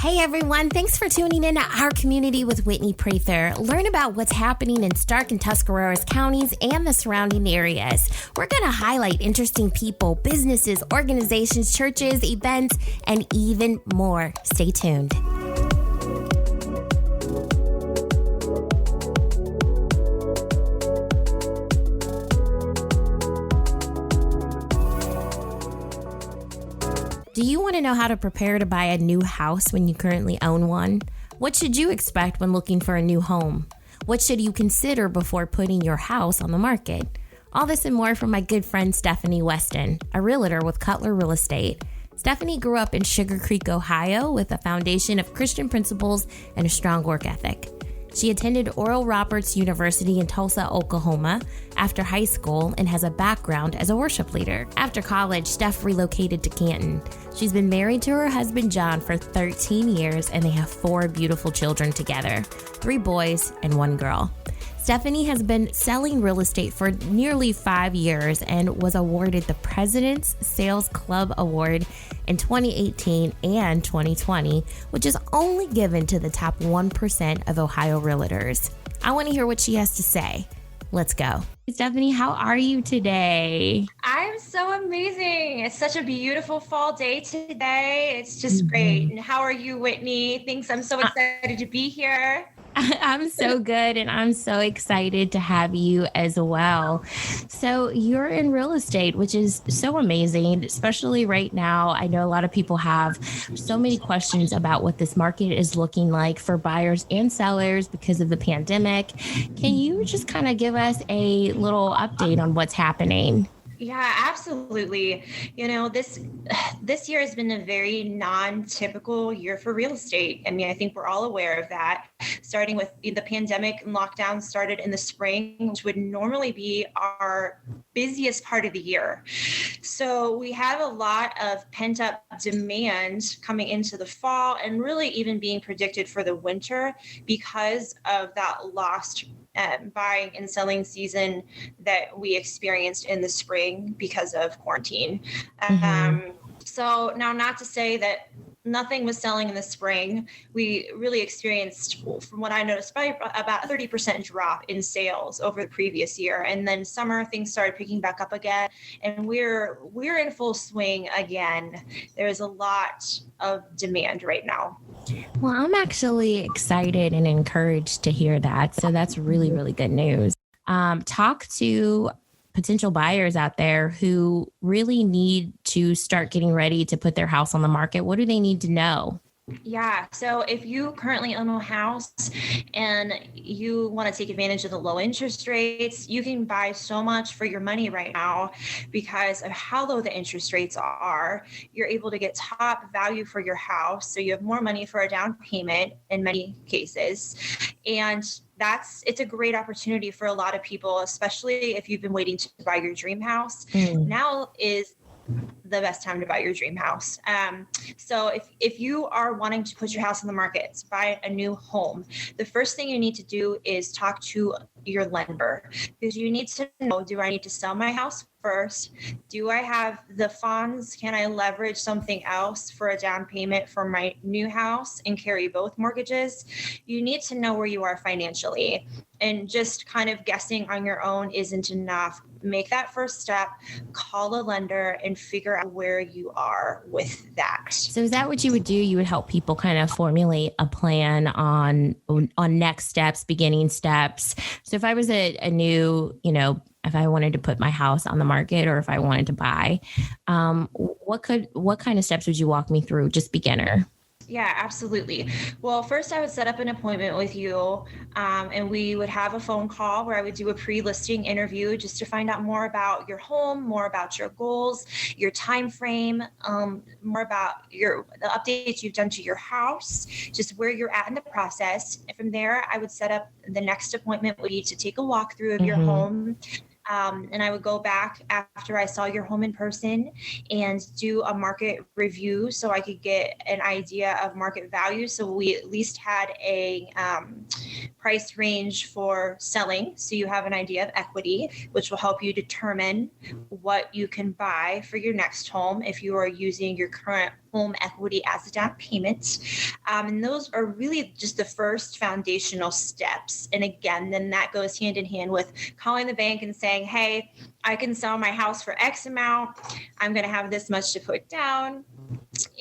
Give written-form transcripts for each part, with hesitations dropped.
Hey everyone, thanks for tuning in to Our Community with Whitney Prather. Learn about what's happening in Stark and Tuscarawas counties and the surrounding areas. We're going to highlight interesting people, businesses, organizations, churches, events, and even more. Stay tuned. Do you want to know how to prepare to buy a new house when you currently own one? What should you expect when looking for a new home? What should you consider before putting your house on the market? All this and more from my good friend Stephanie Weston, a realtor with Cutler Real Estate. Stephanie grew up in Sugar Creek, Ohio, with a foundation of Christian principles and a strong work ethic. She attended Oral Roberts University in Tulsa, Oklahoma after high school and has a background as a worship leader. After college, Steph relocated to Canton. She's been married to her husband, John, for 13 years, and they have 4 beautiful children together, 3 boys and 1 girl. Stephanie has been selling real estate for nearly 5 years and was awarded the President's Sales Club Award in 2018 and 2020, which is only given to the top 1% of Ohio realtors. I want to hear what she has to say. Let's go. Stephanie, how are you today? I'm so amazing. It's such a beautiful fall day today. It's just great. And how are you, Whitney? Thanks. I'm so excited to be here. I'm so good, and I'm so excited to have you as well. So you're in real estate, which is so amazing, especially right now. I know a lot of people have so many questions about what this market is looking like for buyers and sellers because of the pandemic. Can you just kind of give us a little update on what's happening? Yeah, absolutely. You know, this year has been a very non-typical year for real estate. I mean, I think we're all aware of that, starting with the pandemic and lockdown started in the spring, which would normally be our busiest part of the year. So we have a lot of pent-up demand coming into the fall and really even being predicted for the winter because of that lost buying and selling season that we experienced in the spring because of quarantine. So now, not to say that nothing was selling in the spring. We really experienced, from what I noticed, about a 30% drop in sales over the previous year. And then summer, things started picking back up again, and we're in full swing again. There's a lot of demand right now. Well, I'm actually excited and encouraged to hear that. So that's really, really good news. Talk to potential buyers out there who really need to start getting ready to put their house on the market. What do they need to know? Yeah. So if you currently own a house and you want to take advantage of the low interest rates, you can buy so much for your money right now because of how low the interest rates are. You're able to get top value for your house. So you have more money for a down payment in many cases. And it's a great opportunity for a lot of people, especially if you've been waiting to buy your dream house. Now is the best time to buy your dream house. So if you are wanting to put your house on the market, buy a new home, the first thing you need to do is talk to your lender, because you need to know, do I need to sell my house first? Do I have the funds? Can I leverage something else for a down payment for my new house and carry both mortgages? You need to know where you are financially, and just kind of guessing on your own isn't enough. Make that first step, call a lender, and figure out where you are with that. So is that what you would do? You would help people kind of formulate a plan on next steps, beginning steps. So if I was a new, if I wanted to put my house on the market, or if I wanted to buy, what kind of steps would you walk me through? Just beginner. Yeah, absolutely. Well, first I would set up an appointment with you, and we would have a phone call where I would do a pre-listing interview just to find out more about your home, more about your goals, your time frame, more about the updates you've done to your house, just where you're at in the process. And from there, I would set up the next appointment would be to take a walkthrough of your home, And I would go back after I saw your home in person and do a market review so I could get an idea of market value. So we at least had a price range for selling. So you have an idea of equity, which will help you determine what you can buy for your next home if you are using your current home equity as a down payment. And those are really just the first foundational steps. And again, then that goes hand in hand with calling the bank and saying, hey, I can sell my house for X amount. I'm going to have this much to put down,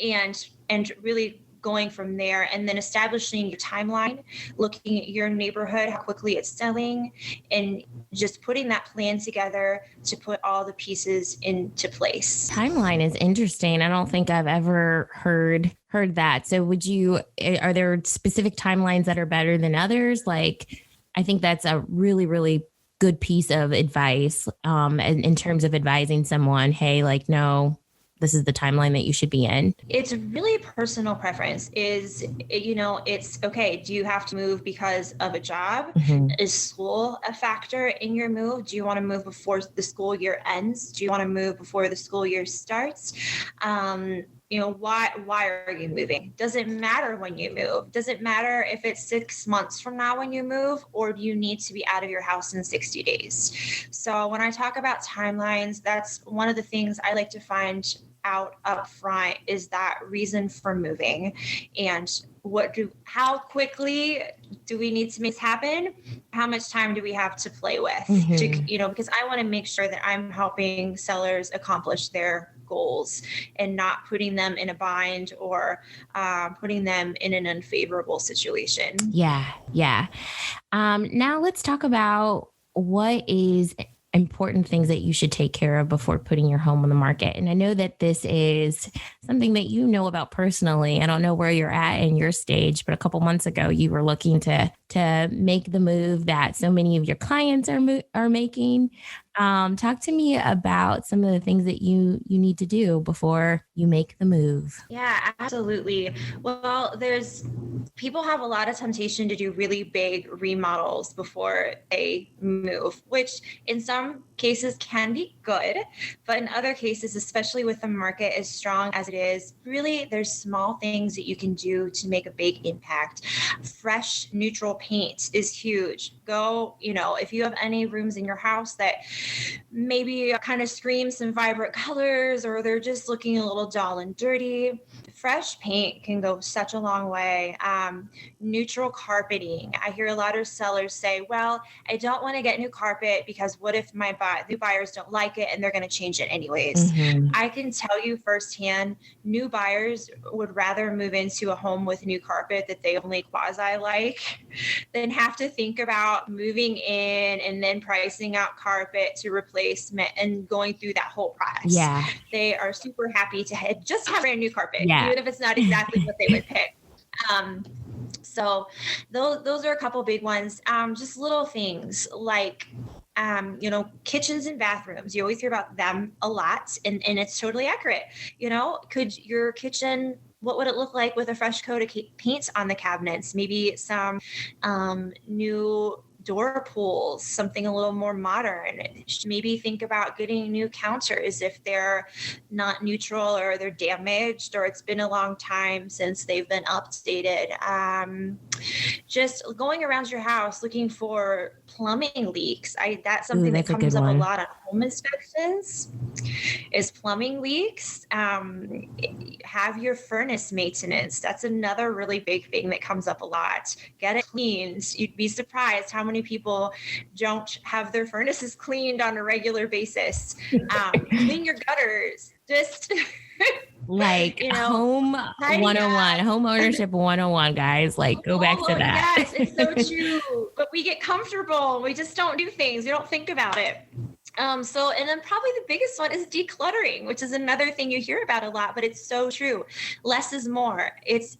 and really going from there, and then establishing your timeline, looking at your neighborhood, how quickly it's selling, and just putting that plan together to put all the pieces into place. Timeline is interesting. I don't think I've ever heard that. So are there specific timelines that are better than others? Like, I think that's a really, really good piece of advice in terms of advising someone, hey, like, no, this is the timeline that you should be in. It's really personal preference. It's okay. Do you have to move because of a job? Mm-hmm. Is school a factor in your move? Do you want to move before the school year ends? Do you want to move before the school year starts? Why are you moving? Does it matter when you move? Does it matter if it's 6 months from now when you move, or do you need to be out of your house in 60 days? So when I talk about timelines, that's one of the things I like to find out up front, is that reason for moving, and how quickly do we need to make this happen? How much time do we have to play with? Mm-hmm. Because I want to make sure that I'm helping sellers accomplish their goals and not putting them in a bind or putting them in an unfavorable situation. Yeah. Now let's talk about what is important things that you should take care of before putting your home on the market. And I know that this is something that you know about personally. I don't know where you're at in your stage, but a couple months ago, you were looking to make the move that so many of your clients are making. Talk to me about some of the things that you need to do before you make the move. Yeah, absolutely. Well, people have a lot of temptation to do really big remodels before they move, which in some cases can be good, but in other cases, especially with the market as strong as it is, really there's small things that you can do to make a big impact. Fresh, neutral paint is huge. If you have any rooms in your house that maybe kind of scream some vibrant colors, or they're just looking a little dull and dirty, fresh paint can go such a long way. Neutral carpeting. I hear a lot of sellers say, well, I don't want to get new carpet because what if my new buyers don't like it and they're going to change it anyways? Mm-hmm. I can tell you firsthand, new buyers would rather move into a home with new carpet that they only quasi like than have to think about moving in and then pricing out carpet to replacement and going through that whole process. Yeah. They are super happy to just have brand new carpet, even if it's not exactly what they would pick. So those are a couple big ones. Just little things like, kitchens and bathrooms. You always hear about them a lot, and it's totally accurate. Could your kitchen, what would it look like with a fresh coat of paint on the cabinets? Maybe some new door pulls, something a little more modern. Maybe think about getting new counters if they're not neutral or they're damaged or it's been a long time since they've been updated. Just going around your house looking for plumbing leaks. That's something that comes up a lot on home inspections, is plumbing leaks. Have your furnace maintenance. That's another really big thing that comes up a lot. Get it cleaned. You'd be surprised how many people don't have their furnaces cleaned on a regular basis. Clean your gutters. Just like home 101, home ownership 101, guys. Like, go back to that. Yes, it's so true. But we get comfortable. We just don't do things. We don't think about it. And then probably the biggest one is decluttering, which is another thing you hear about a lot, but it's so true. Less is more.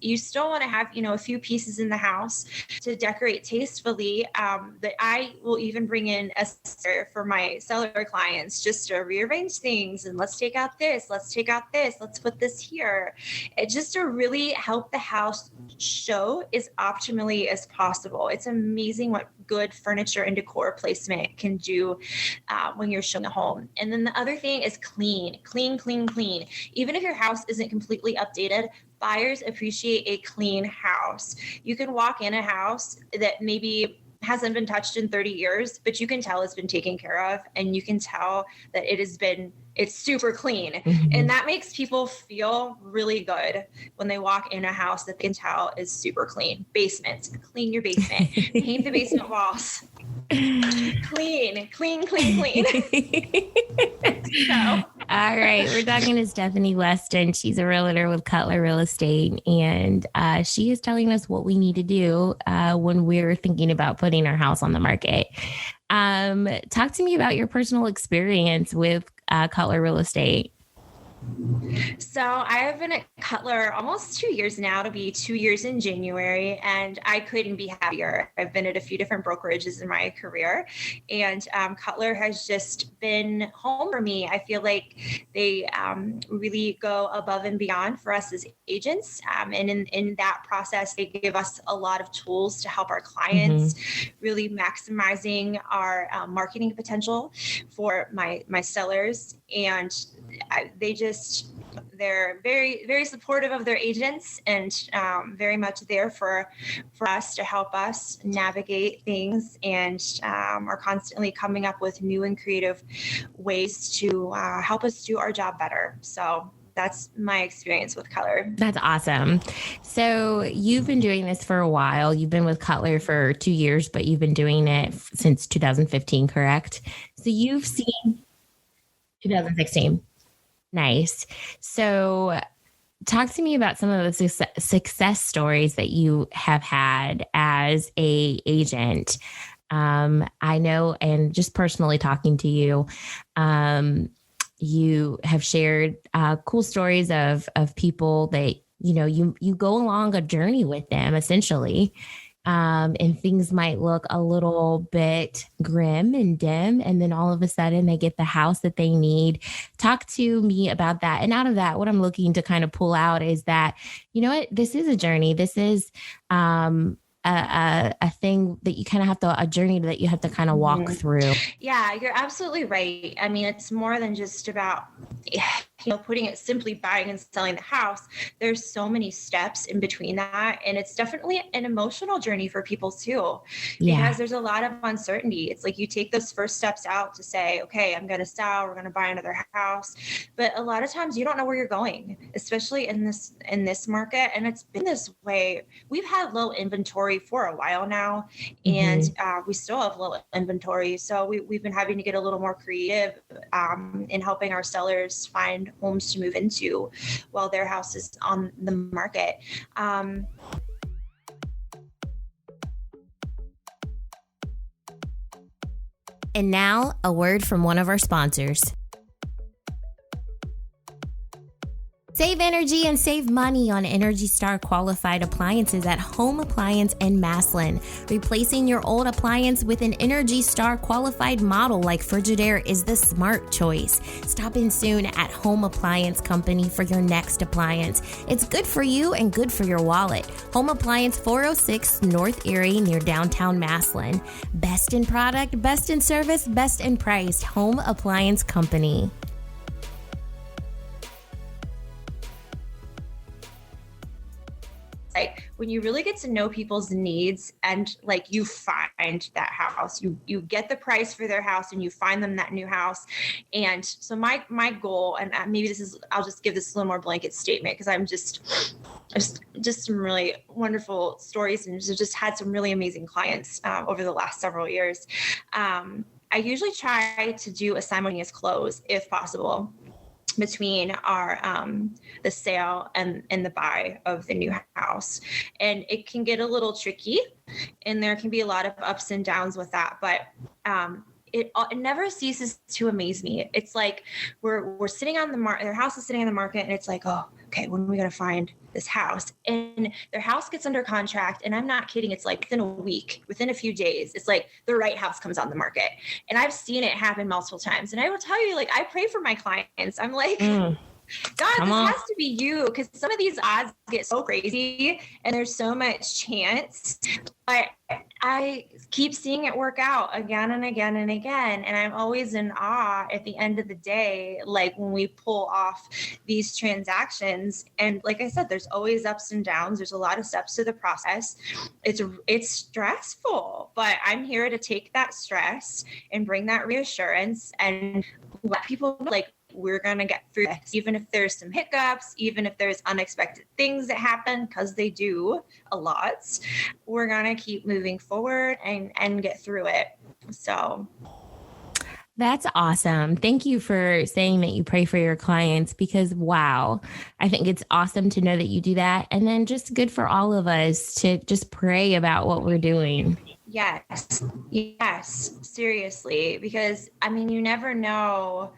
You still want to have, a few pieces in the house to decorate tastefully. That I will even bring in a sister for my seller clients just to rearrange things, and let's take out this, let's take out this, let's put this here. It just to really help the house show as optimally as possible. It's amazing what good furniture and decor placement can do when you're showing a home. And then the other thing is clean. Even if your house isn't completely updated, buyers appreciate a clean house. You can walk in a house that maybe hasn't been touched in 30 years, but you can tell it's been taken care of, and you can tell that it's super clean. Mm-hmm. And that makes people feel really good when they walk in a house that they can tell is super clean. Basements, clean your basement, paint the basement walls. Clean. So. All right. We're talking to Stephanie Weston. She's a realtor with Cutler Real Estate. And she is telling us what we need to do when we're thinking about putting our house on the market. Talk to me about your personal experience with Cutler Real Estate. So I have been at Cutler almost 2 years now, to be 2 years in January, and I couldn't be happier. I've been at a few different brokerages in my career, and Cutler has just been home for me. I feel like they really go above and beyond for us as agents, and in that process, they give us a lot of tools to help our clients, really maximizing our marketing potential for my sellers, and they're very, very supportive of their agents, and very much there for us to help us navigate things, and are constantly coming up with new and creative ways to help us do our job better. So that's my experience with Cutler. That's awesome. So you've been doing this for a while. You've been with Cutler for 2 years, but you've been doing it since 2015, correct? So you've seen 2016. Nice. So talk to me about some of the success stories that you have had as a agent. I know, and just personally talking to you, you have shared cool stories of people that, you go along a journey with them essentially. And things might look a little bit grim and dim, and then all of a sudden they get the house that they need. Talk to me about that. And out of that, what I'm looking to kind of pull out is that, this is a journey. This is a thing that you kind of have a journey that you have to kind of walk through. Yeah, you're absolutely right. I mean, it's more than just about, putting it simply, buying and selling the house. There's so many steps in between that. And it's definitely an emotional journey for people too, because there's a lot of uncertainty. It's like you take those first steps out to say, okay, I'm going to sell, we're going to buy another house. But a lot of times you don't know where you're going, especially in this market. And it's been this way. We've had low inventory for a while now, and we still have low inventory. So we've been having to get a little more creative in helping our sellers find homes to move into while their house is on the market. And now a word from one of our sponsors. Save energy and save money on Energy Star qualified appliances at Home Appliance in Massillon. Replacing your old appliance with an Energy Star qualified model like Frigidaire is the smart choice. Stop in soon at Home Appliance Company for your next appliance. It's good for you and good for your wallet. Home Appliance 406 North Erie near downtown Massillon. Best in product, best in service, best in price. Home Appliance Company. Like when you really get to know people's needs and like you find that house, you get the price for their house and you find them that new house. And so my goal, and maybe I'll just give this a little more blanket statement because I'm just some really wonderful stories and just had some really amazing clients over the last several years. I usually try to do a simultaneous close if possible between our the sale and the buy of the new house. And it can get a little tricky and there can be a lot of ups and downs with that, but it never ceases to amaze me. It's like we're sitting on the market, their house is sitting on the market, and it's like, oh, okay, when are we going to find this house? And their house gets under contract, and I'm not kidding. It's like within a week, within a few days, it's like the right house comes on the market. And I've seen it happen multiple times. And I will tell you, like, I pray for my clients. I'm like, God, this has to be you, because some of these odds get so crazy and there's so much chance. But I keep seeing it work out again and again and again. And I'm always in awe at the end of the day, like when we pull off these transactions. And like I said, there's always ups and downs. There's a lot of steps to the process. It's stressful, but I'm here to take that stress and bring that reassurance and let people know, like, we're going to get through this, even if there's some hiccups, even if there's unexpected things that happen, because they do a lot. We're going to keep moving forward and get through it. So that's awesome. Thank you for saying that you pray for your clients, because wow, I think it's awesome to know that you do that. And then just good for all of us to just pray about what we're doing. Yes, seriously, because I mean, you never know.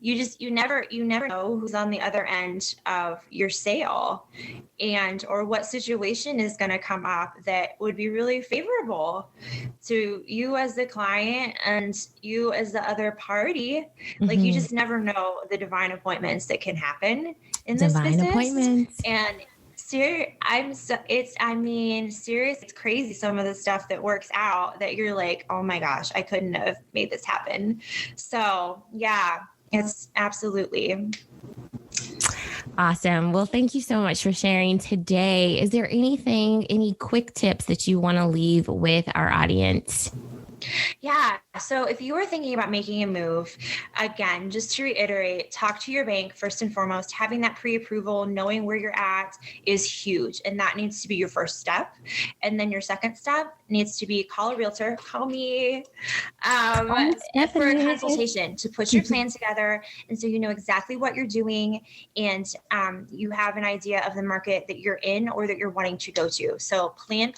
You never know who's on the other end of your sale, or what situation is going to come up that would be really favorable to you as the client and you as the other party. Mm-hmm. Like, you just never know the divine appointments that can happen in this business. Divine appointments. And serious, it's crazy, some of the stuff that works out that you're like, oh my gosh, I couldn't have made this happen. So yeah, it's absolutely awesome. Well, thank you so much for sharing today. Is there any quick tips that you want to leave with our audience? Yeah. So if you were thinking about making a move, again, just to reiterate, talk to your bank first and foremost. Having that pre-approval, knowing where you're at is huge. And that needs to be your first step. And then your second step needs to be call a realtor, call me for a consultation to put your plan together. And so you know exactly what you're doing, and you have an idea of the market that you're in or that you're wanting to go to. So plan.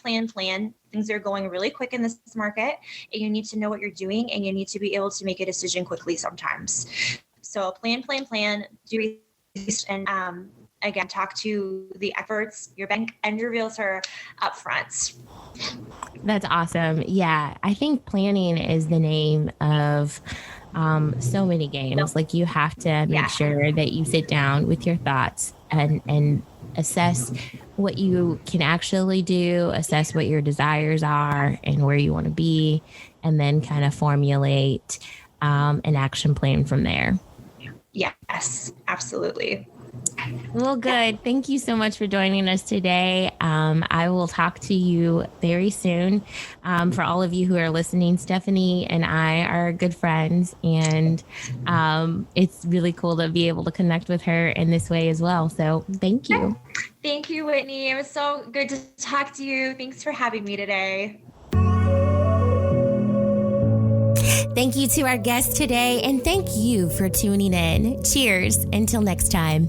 Things are going really quick in this market, and you need to know what you're doing, and you need to be able to make a decision quickly sometimes. So plan, do research, and again, talk to the experts, your bank and your realtor up front. That's awesome. Yeah, I think planning is the name of so many games. Like, you have to make sure that you sit down with your thoughts and assess what you can actually do, assess what your desires are and where you want to be, and then kind of formulate an action plan from there. Yes, absolutely. Well, good. Thank you so much for joining us today. I will talk to you very soon. For all of you who are listening, Stephanie and I are good friends, and it's really cool to be able to connect with her in this way as well. So thank you. Thank you, Whitney. It was so good to talk to you. Thanks for having me today. Thank you to our guest today, and thank you for tuning in. Cheers. Until next time.